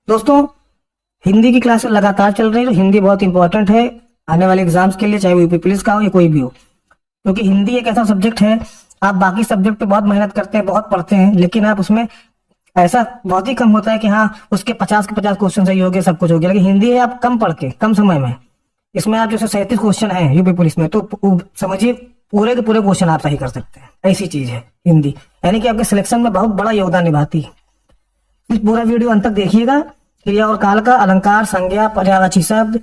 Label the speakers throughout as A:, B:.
A: दोस्तों, हिंदी की क्लास लगातार चल रही है। तो हिंदी बहुत इंपॉर्टेंट है आने वाले एग्जाम्स के लिए, चाहे वो यूपी पुलिस का हो या कोई भी हो, क्योंकि हिंदी एक ऐसा सब्जेक्ट है। आप बाकी सब्जेक्ट पे बहुत मेहनत करते हैं, बहुत पढ़ते हैं, लेकिन आप उसमें ऐसा बहुत ही कम होता है कि हाँ उसके 50 के 50 क्वेश्चन सही हो गए, सब कुछ हो गया। लेकिन हिंदी है, आप कम पढ़ के कम समय में, इसमें आप जैसे 37 क्वेश्चन है यूपी पुलिस में, तो समझिए पूरे के पूरे क्वेश्चन आप सही कर सकते हैं। ऐसी चीज है हिंदी, यानी कि आपके सिलेक्शन में बहुत बड़ा योगदान निभाती है। इस पूरा वीडियो अंत तक देखिएगा। क्रिया और काल का, अलंकार, संज्ञा, पर्यायवाची शब्द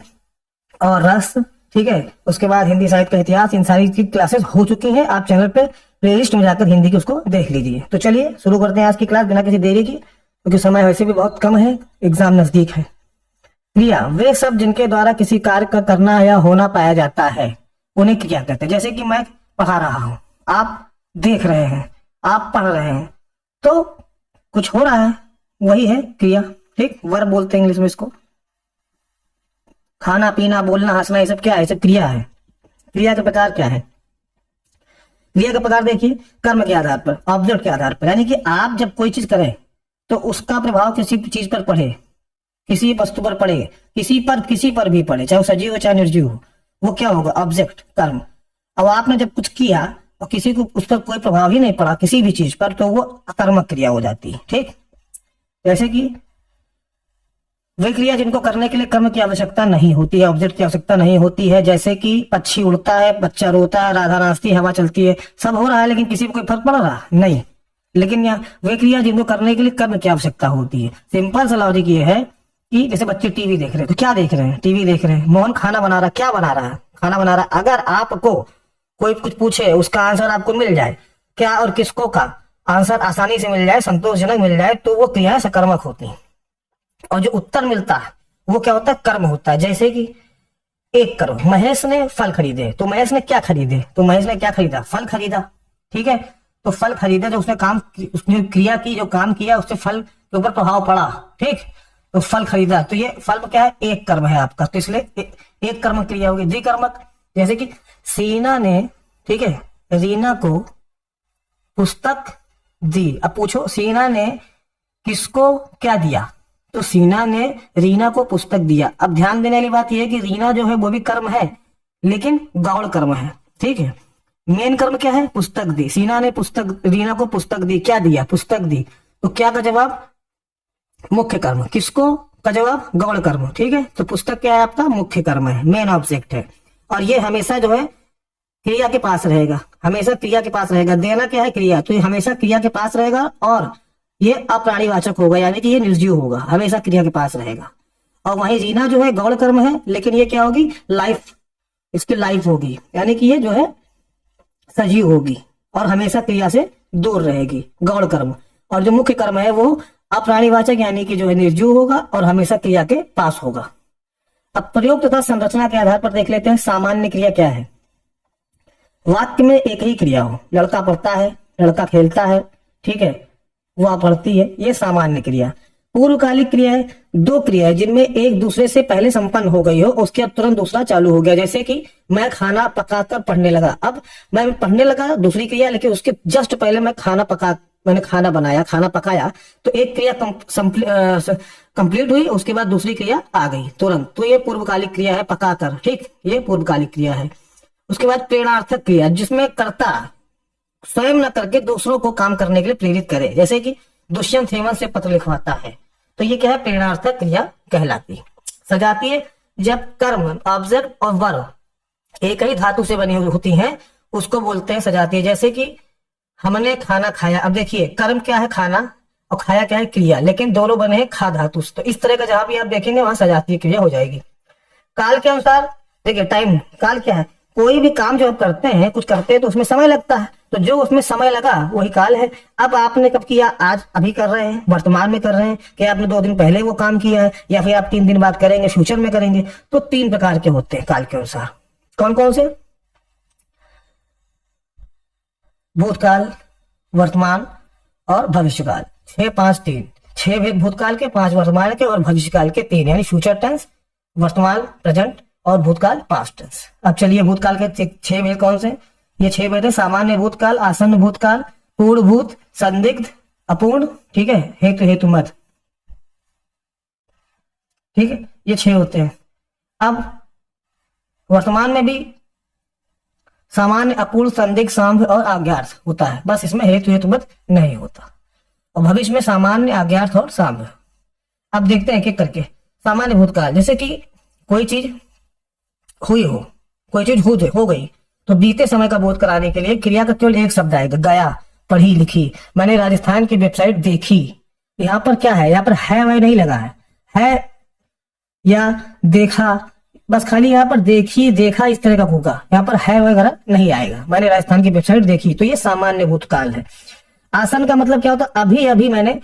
A: और रस, ठीक है। उसके बाद हिंदी साहित्य का इतिहास, इन सारी की क्लासेस हो चुकी हैं। आप चैनल पे प्लेलिस्ट में जाकर हिंदी की उसको देख लीजिए। तो चलिए शुरू करते हैं आज की क्लास बिना किसी देरी की, क्योंकि समय वैसे भी बहुत कम है, एग्जाम नजदीक है। क्रिया वे शब्द जिनके द्वारा किसी कार्य का करना या होना पाया जाता है, उन्हें क्रिया कहते हैं। जैसे कि मैं पढ़ा रहा हूं, आप देख रहे हैं, आप पढ़ रहे हैं, तो कुछ हो रहा है, वही है क्रिया। ठीक, वर्ब बोलते हैं इंग्लिश में इसको। खाना पीना, बोलना, हंसना, ये सब क्या है? ये सब क्रिया है। क्रिया का प्रकार क्या है? क्रिया का प्रकार देखिए, कर्म के आधार पर, ऑब्जेक्ट के आधार पर, यानी कि आप जब कोई चीज करें तो उसका प्रभाव किसी चीज पर पड़े, किसी वस्तु पर पड़े, किसी पर भी पड़े, चाहे वो सजीव हो चाहे निर्जीव हो, वो क्या होगा? ऑब्जेक्ट, कर्म। अब आपने जब कुछ किया और किसी को उस पर कोई प्रभाव ही नहीं पड़ा किसी भी चीज पर, तो वो अकर्मक क्रिया हो जाती है। ठीक, जैसे कि वे क्रिया जिनको करने के लिए कर्म की आवश्यकता नहीं होती है, ऑब्जेक्ट की आवश्यकता नहीं होती है। जैसे कि पक्षी उड़ता है, बच्चा रोता है, राधा नाचती है, हवा चलती है, सब हो रहा है, लेकिन किसी को कोई फर्क पड़ रहा नहीं। लेकिन यहाँ वे क्रिया जिनको करने के लिए कर्म की आवश्यकता होती है। सिंपल सा लॉजिक ये है कि जैसे बच्चे टीवी देख रहे हैं, तो क्या देख रहे हैं? टीवी देख रहे हैं। मोहन खाना बना रहा है, क्या बना रहा है? खाना बना रहा है। अगर आपको कोई कुछ पूछे, उसका आंसर आपको मिल जाए, क्या और किसको का आंसर आसानी से मिल जाए, संतोषजनक मिल जाए, तो वो क्रिया सकर्मक होती है। और जो उत्तर मिलता है वो क्या होता है? कर्म होता है। जैसे कि एक करो, महेश ने फल खरीदे, तो महेश ने क्या खरीदे? तो महेश ने क्या खरीदा? फल खरीदा। ठीक है, तो फल खरीदा, जो उसने काम, उसने क्रिया की, जो काम किया उससे फल के ऊपर प्रभाव पड़ा। ठीक, तो फल खरीदा, तो ये फल क्या है? एक कर्म है आपका, तो इसलिए एक कर्म क्रिया होगी। द्विकर्मक, जैसे कि सीना ने, ठीक है, रीना को पुस्तक दी। अब पूछो, सीना ने किसको क्या दिया? तो सीना ने रीना को पुस्तक दिया। अब ध्यान देने वाली बात यह है कि रीना जो है वो भी कर्म है, लेकिन गौण कर्म है। ठीक है, मेन कर्म क्या है? पुस्तक दी। सीना ने पुस्तक, रीना को पुस्तक दी, क्या दिया? पुस्तक दी। तो क्या का जवाब? मुख्य कर्म। किसको का जवाब? गौण कर्म। ठीक है, तो पुस्तक क्या है आपका? मुख्य कर्म है, मेन ऑब्जेक्ट है। और ये हमेशा जो है क्रिया के पास रहेगा, हमेशा क्रिया के पास रहेगा। देना क्या है? क्रिया, तो ये हमेशा क्रिया के पास रहेगा, और ये अप्राणीवाचक होगा, यानी कि ये निर्जीव होगा, हमेशा क्रिया के पास रहेगा। और वहीं रीना जो है गौण कर्म है, लेकिन ये क्या होगी? लाइफ, इसकी लाइफ होगी, यानी कि ये जो है सजीव होगी और हमेशा क्रिया से दूर रहेगी, गौण कर्म। और जो मुख्य कर्म है वो अप्राणीवाचक, यानी कि जो है निर्जीव होगा और हमेशा क्रिया के पास होगा। अब प्रयोग तथा संरचना के आधार पर देख लेते हैं सामान्य क्रिया क्या है। वाक्य में एक ही क्रिया हो, लड़का पढ़ता है, लड़का खेलता है, ठीक है, वह पढ़ती है, ये सामान्य क्रिया। पूर्वकालिक क्रिया है, दो क्रिया है जिनमें एक दूसरे से पहले संपन्न हो गई हो, उसके अब तुरंत दूसरा चालू हो गया। जैसे कि मैं खाना पकाकर पढ़ने लगा, अब मैं पढ़ने लगा, दूसरी क्रिया, लेकिन उसके जस्ट पहले मैंने खाना बनाया, खाना पकाया, तो एक क्रिया कंप्लीट हुई, उसके बाद दूसरी क्रिया आ गई तुरंत, तो ये पूर्वकालिक क्रिया है, पकाकर। ठीक, ये पूर्वकालिक क्रिया है। उसके बाद प्रेरणार्थक क्रिया, जिसमें कर्ता स्वयं न करके दूसरों को काम करने के लिए प्रेरित करे। जैसे कि दुष्यंत हेमंत से पत्र लिखवाता है, तो ये क्या है? प्रेरणार्थक क्रिया कहलाती है। सजाती है, जब कर्म, ऑब्जेक्ट और वर्ब एक ही धातु से बनी होती हैं, उसको बोलते हैं सजाती है। जैसे कि हमने खाना खाया, अब देखिए कर्म क्या है? खाना, और खाया क्या है? क्रिया, लेकिन दोनों बने हैं खा धातु से, तो इस तरह का जहां भी आप देखेंगे वहां सजातीय क्रिया हो जाएगी। काल के अनुसार देखिए, टाइम, काल क्या है? कोई भी काम जो आप करते हैं, कुछ करते हैं तो उसमें समय लगता है, तो जो उसमें समय लगा वही काल है। अब आपने कब किया? आज, अभी कर रहे हैं, वर्तमान में कर रहे हैं, कि आपने 2 दिन पहले वो काम किया है, या फिर आप 3 दिन बाद करेंगे, फ्यूचर में करेंगे। तो 3 प्रकार के होते हैं काल के अनुसार। कौन कौन से? भूतकाल, वर्तमान और भविष्यकाल। 6, 5, 3, 6 भेद भूतकाल के, 5 वर्तमान के और भविष्यकाल के 3, यानी फ्यूचर टेंस, वर्तमान प्रेजेंट और भूतकाल पास्ट टेंस। अब चलिए भूतकाल के 6 भेद कौन से? ये 6 भेद है, सामान्य भूतकाल, आसन्न भूतकाल, पूर्ण भूत, संदिग्ध, अपूर्ण, ठीक है, हेतु हेतु मत। ठीक है, ये 6 होते हैं। अब वर्तमान में भी सामान्य, अपूर्ण, संदिग्ध, साम्य और आज्ञार्थ होता है, बस इसमें हेतु हेतुबद्ध नहीं होता। और भविष्य में सामान्य, आज्ञार्थ और साम्य। अब देखते हैं एक एक करके। सामान्य भूतकाल, जैसे कि कोई चीज हुई हो, कोई चीज हो गई, तो बीते समय का बोध कराने के लिए क्रिया का केवल एक शब्द आएगा, गया, पढ़ी, लिखी। मैंने राजस्थान की वेबसाइट देखी। यहाँ पर क्या है, यहाँ पर है वह नहीं लगा है या देखा, बस खाली यहाँ पर देखी, देखा इस तरह का होगा, यहाँ पर है वगैरह नहीं आएगा। मैंने राजस्थान की वेबसाइट देखी, तो ये सामान्य भूतकाल है। आसन का मतलब क्या होता है, अभी अभी मैंने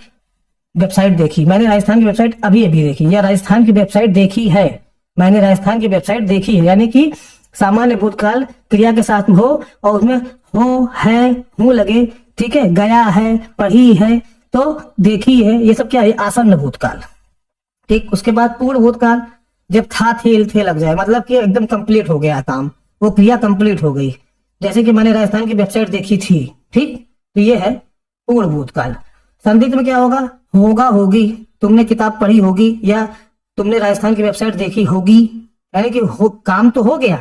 A: वेबसाइट देखी, मैंने राजस्थान की वेबसाइट अभी अभी देखी, या राजस्थान की वेबसाइट देखी है, मैंने राजस्थान की वेबसाइट देखी है। यानी कि सामान्य भूतकाल क्रिया के साथ हो और उसमें हो, है, हूं लगे, ठीक है, गया है, पढ़ी है, तो देखी है, ये सब क्या है, आसन्न भूतकाल। ठीक, उसके बाद पूर्ण भूतकाल, जब था थे लग जाए, मतलब कि एकदम कंप्लीट हो गया काम, वो क्रिया कंप्लीट हो गई। जैसे कि मैंने राजस्थान की वेबसाइट देखी थी, ठीक, तो ये है पूर्ण भूतकाल। संदिग्ध में क्या होगा, होगा, होगी, तुमने किताब पढ़ी होगी या तुमने राजस्थान की वेबसाइट देखी होगी, यानी कि काम तो हो गया,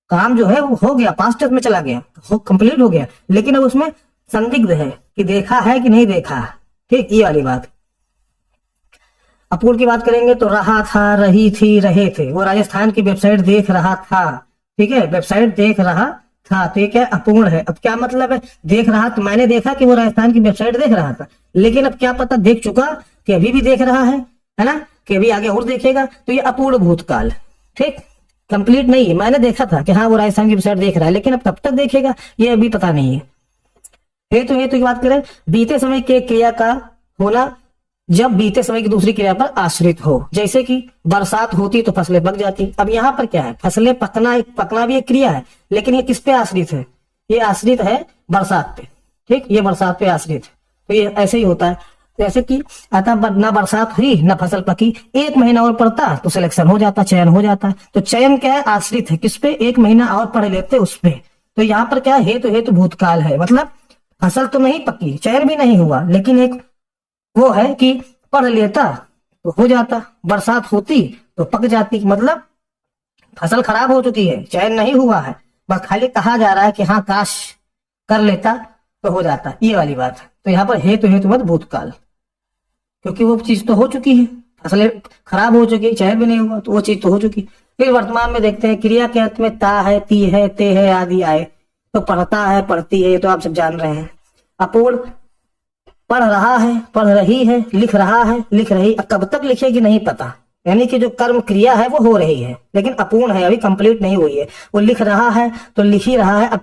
A: काम जो है वो हो गया, पास्ट टेंस में चला गया, कंप्लीट हो गया, लेकिन अब उसमें संदिग्ध है कि देखा है कि नहीं देखा। ठीक, ये वाली बात। अपूर्ण की बात करेंगे तो रहा था, रही थी, रहे थे। वो राजस्थान की वेबसाइट देख रहा था, ठीक है, वेबसाइट देख रहा था, तो ये क्या अपूर्ण है। अब क्या मतलब है, देख रहा, तो मैंने देखा कि वो राजस्थान की वेबसाइट देख रहा था, लेकिन अब क्या पता देख चुका कि अभी भी देख रहा है ना, कि अभी आगे और देखेगा, तो ये अपूर्ण भूतकाल। ठीक, कंप्लीट नहीं है, मैंने देखा था कि हाँ वो राजस्थान की वेबसाइट देख रहा है, लेकिन अब कब तक देखेगा ये अभी पता नहीं है। हेतु की बात करें, बीते समय के क्रिया का होना जब बीते समय की दूसरी क्रिया पर आश्रित हो। जैसे कि बरसात होती तो फसलें पक जाती। अब यहाँ पर क्या है, फसलें पकना भी एक क्रिया है, लेकिन ये किस पे आश्रित है, ये आश्रित है बरसात पे। ठीक, ये बरसात पे आश्रित है, तो ये ऐसे ही होता है। जैसे कि अतः ना बरसात हुई ना फसल पकी, 1 महीना और पड़ता तो सिलेक्शन हो जाता, चयन हो जाता। तो चयन क्या है, आश्रित है किस पे, 1 महीना और पढ़ लेते उस पे। तो यहाँ पर क्या है, हेतु भूतकाल है, मतलब फसल तो नहीं पकी, चयन भी नहीं हुआ, लेकिन एक वो है कि पढ़ लेता तो हो जाता, बरसात होती तो पक जाती, मतलब फसल खराब हो चुकी है, चयन नहीं हुआ है, बस खाली कहा जा रहा है कि हाँ काश कर लेता तो हो जाता, ये वाली बात। तो यहाँ पर हेतु मत भूतकाल, क्योंकि वो चीज तो हो चुकी है, फसलें खराब हो चुकी, चयन भी नहीं हुआ, तो वो चीज तो हो चुकी। फिर वर्तमान में देखते हैं, क्रिया के अंत में ता है, ती है, ते है आदि आए तो पढ़ता है, पढ़ती है, ये तो आप सब जान रहे हैं। अपूर्ण, पढ़ रहा है, पढ़ रही है, लिख रहा है, लिख रही, कब तक लिखेगी नहीं पता, यानी कि जो कर्म क्रिया है वो हो रही है, लेकिन अपूर्ण है, अभी कंप्लीट नहीं हुई है। वो लिख रहा है तो लिख ही रहा है, अब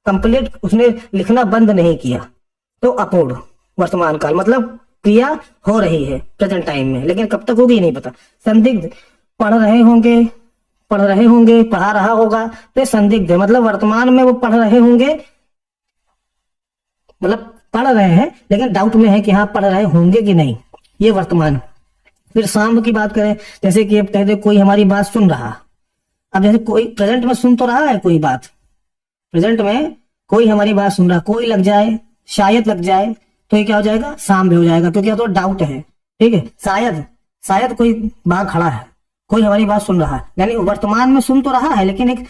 A: कंप्लीट उसने लिखना बंद नहीं किया, तो अपूर्ण वर्तमान काल, मतलब क्रिया हो रही है प्रेजेंट टाइम में, लेकिन कब तक होगी नहीं पता। संदिग्ध, पढ़ रहे होंगे, पढ़ा रहा होगा, तो संदिग्ध है, मतलब वर्तमान में वो पढ़ रहे होंगे, मतलब पढ़ रहे हैं लेकिन डाउट में है कि हाँ पढ़ रहे होंगे कि नहीं, ये वर्तमान। फिर साम्य की बात करें, जैसे कि अब कह दे कोई हमारी बात सुन रहा, अब जैसे कोई प्रेजेंट में सुन तो रहा है कोई बात, प्रेजेंट में कोई हमारी बात सुन रहा, कोई लग जाए, शायद लग जाए, तो ये क्या हो जाएगा, साम्य हो जाएगा, क्योंकि तो डाउट है। ठीक है, शायद कोई बाहर खड़ा है, कोई हमारी बात सुन रहा है, यानी वर्तमान में सुन तो रहा है, लेकिन एक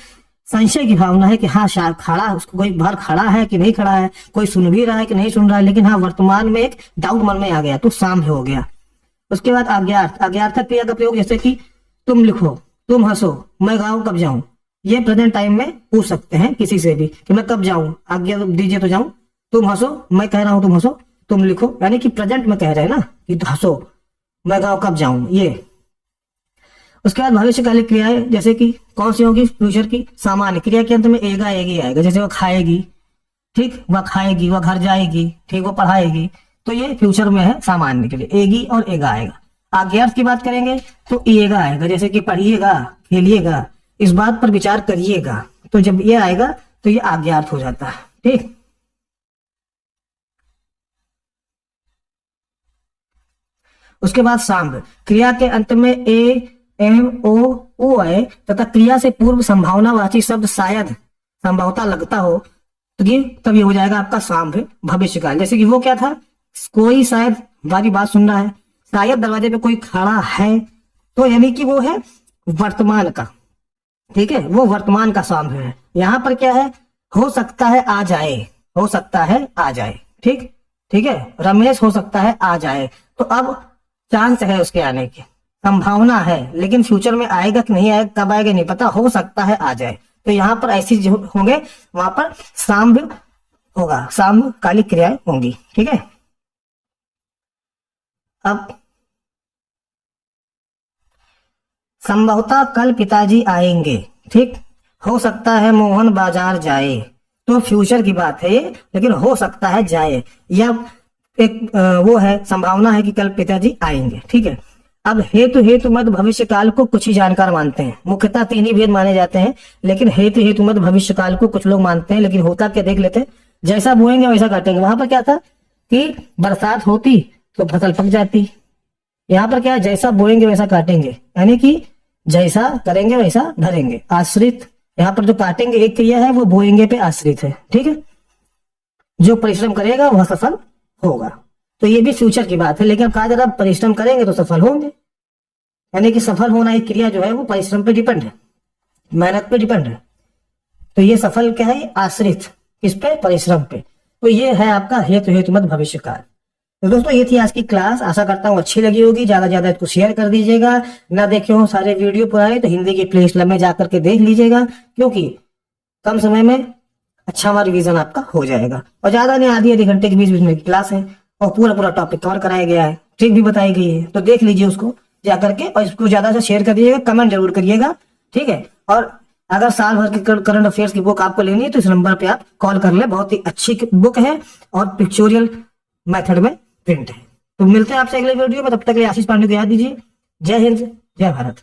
A: संशय की भावना है कि हाँ शायद खड़ा है, उसको कोई बाहर खड़ा है कि नहीं खड़ा है, कोई सुन भी रहा है कि नहीं सुन रहा है, लेकिन हाँ वर्तमान में एक डाउट मन में आ गया, तो साम्य हो गया। उसके बाद आज्ञार्थक क्रिया का प्रयोग, जैसे कि तुम लिखो, तुम हंसो, मैं गाऊं कब जाऊं, ये प्रेजेंट टाइम में पूछ सकते हैं किसी से भी कि मैं कब जाऊं, आज्ञा दीजिए तो जाऊं। तुम हंसो, मैं कह रहा हूं तुम हंसो, तुम लिखो, यानी कि प्रेजेंट में कह रहे हैं ना कि हंसो, मैं गाऊं कब जाऊं, ये। उसके बाद भविष्यकालिक क्रियाएं, जैसे कि कौन सी होगी, फ्यूचर की। सामान्य क्रिया के अंत में एगा एगी आएगा, जैसे वो खाएगी, ठीक, वह खाएगी, वह घर जाएगी, ठीक, वो पढ़ाएगी, तो ये फ्यूचर में है सामान्य के लिए, एगी और एगा आएगा। आज्ञार्थ की बात करेंगे तो एगा आएगा, जैसे कि पढ़िएगा, खेलिएगा, इस बात पर विचार करिएगा, तो जब ये आएगा तो ये आज्ञार्थ हो जाता है। ठीक, उसके बाद साम्य, क्रिया के अंत में ए एम ओ ऊ आए तथा क्रिया से पूर्व संभावनावाची शब्द शायद, संभवता लगता हो, तो ये तभी हो जाएगा आपका साम्य भविष्यकाल। जैसे कि वो क्या था, कोई शायद हमारी बात सुन रहा है, शायद दरवाजे पे कोई खड़ा है, तो यानी कि वो है वर्तमान का, ठीक है, वो वर्तमान का साम्य है। यहाँ पर क्या है, हो सकता है आ जाए, हो सकता है आ जाए, ठीक, ठीक है, रमेश हो सकता है आ जाए। तो अब चांस है उसके आने की, संभावना है, लेकिन फ्यूचर में आएगा कि नहीं आएगा, कब आएगा नहीं पता, हो सकता है आ जाए। तो यहाँ पर ऐसी जो होंगे वहां पर साम्य होगा, साम्यकालिक क्रियाएं होंगी, ठीक है। अब संभवतः कल पिताजी आएंगे, ठीक, हो सकता है मोहन बाजार जाए, तो फ्यूचर की बात है ये, लेकिन हो सकता है जाए, या एक वो है संभावना है कि कल पिताजी आएंगे, ठीक है। अब हेतु हेतु मत भविष्य काल को कुछ ही जानकार मानते हैं, मुख्यतः 3 ही भेद माने जाते हैं, लेकिन हेतु हेतु मत भविष्य काल को कुछ लोग मानते हैं, लेकिन होता क्या देख लेते हैं। जैसा बोएंगे वैसा काटेंगे। वहां पर क्या था कि बरसात होती तो फसल पक जाती, यहाँ पर क्या है, जैसा बोएंगे वैसा काटेंगे, यानी कि जैसा करेंगे वैसा भरेंगे, आश्रित। यहाँ पर जो काटेंगे एक क्रिया है वो बोएंगे पे आश्रित है, ठीक है। जो परिश्रम करेगा वह सफल होगा, तो ये भी फ्यूचर की बात है, लेकिन अब कहा जा रहा है परिश्रम करेंगे तो सफल होंगे, यानी कि सफल होना एक क्रिया जो है वो परिश्रम पे डिपेंड है, मेहनत पे डिपेंड है। तो ये सफल क्या है, आश्रित किस पे, परिश्रम पे। तो ये है आपका हेतु हेतु मत भविष्य काल। तो दोस्तों ये थी आज की क्लास, आशा करता हूँ अच्छी लगी होगी। ज्यादा ज्यादा इसको शेयर कर दीजिएगा, ना देखे हो सारे वीडियो पुराने तो हिंदी की प्ले लिस्ट में जाकर के देख लीजिएगा, क्योंकि कम समय में अच्छा हमारा रिवीजन आपका हो जाएगा। और ज्यादा नहीं, आधी घंटे के 20-20 मिनट की क्लास है और पूरा पूरा टॉपिक कवर कराया गया है, ट्रिक भी बताई गई है, तो देख लीजिए उसको जाकर के, और इसको ज्यादा से शेयर कर दीजिएगा, कमेंट जरूर करिएगा, ठीक है। और अगर साल भर की करंट अफेयर्स की बुक आपको लेनी है तो इस नंबर पे आप कॉल कर ले, बहुत ही अच्छी बुक है और पिक्चोरियल मेथड में प्रिंट है। तो मिलते हैं आपसे अगले वीडियो में, तब तक के लिए आशीष पांडे को याद दीजिए। जय हिंद, जय भारत।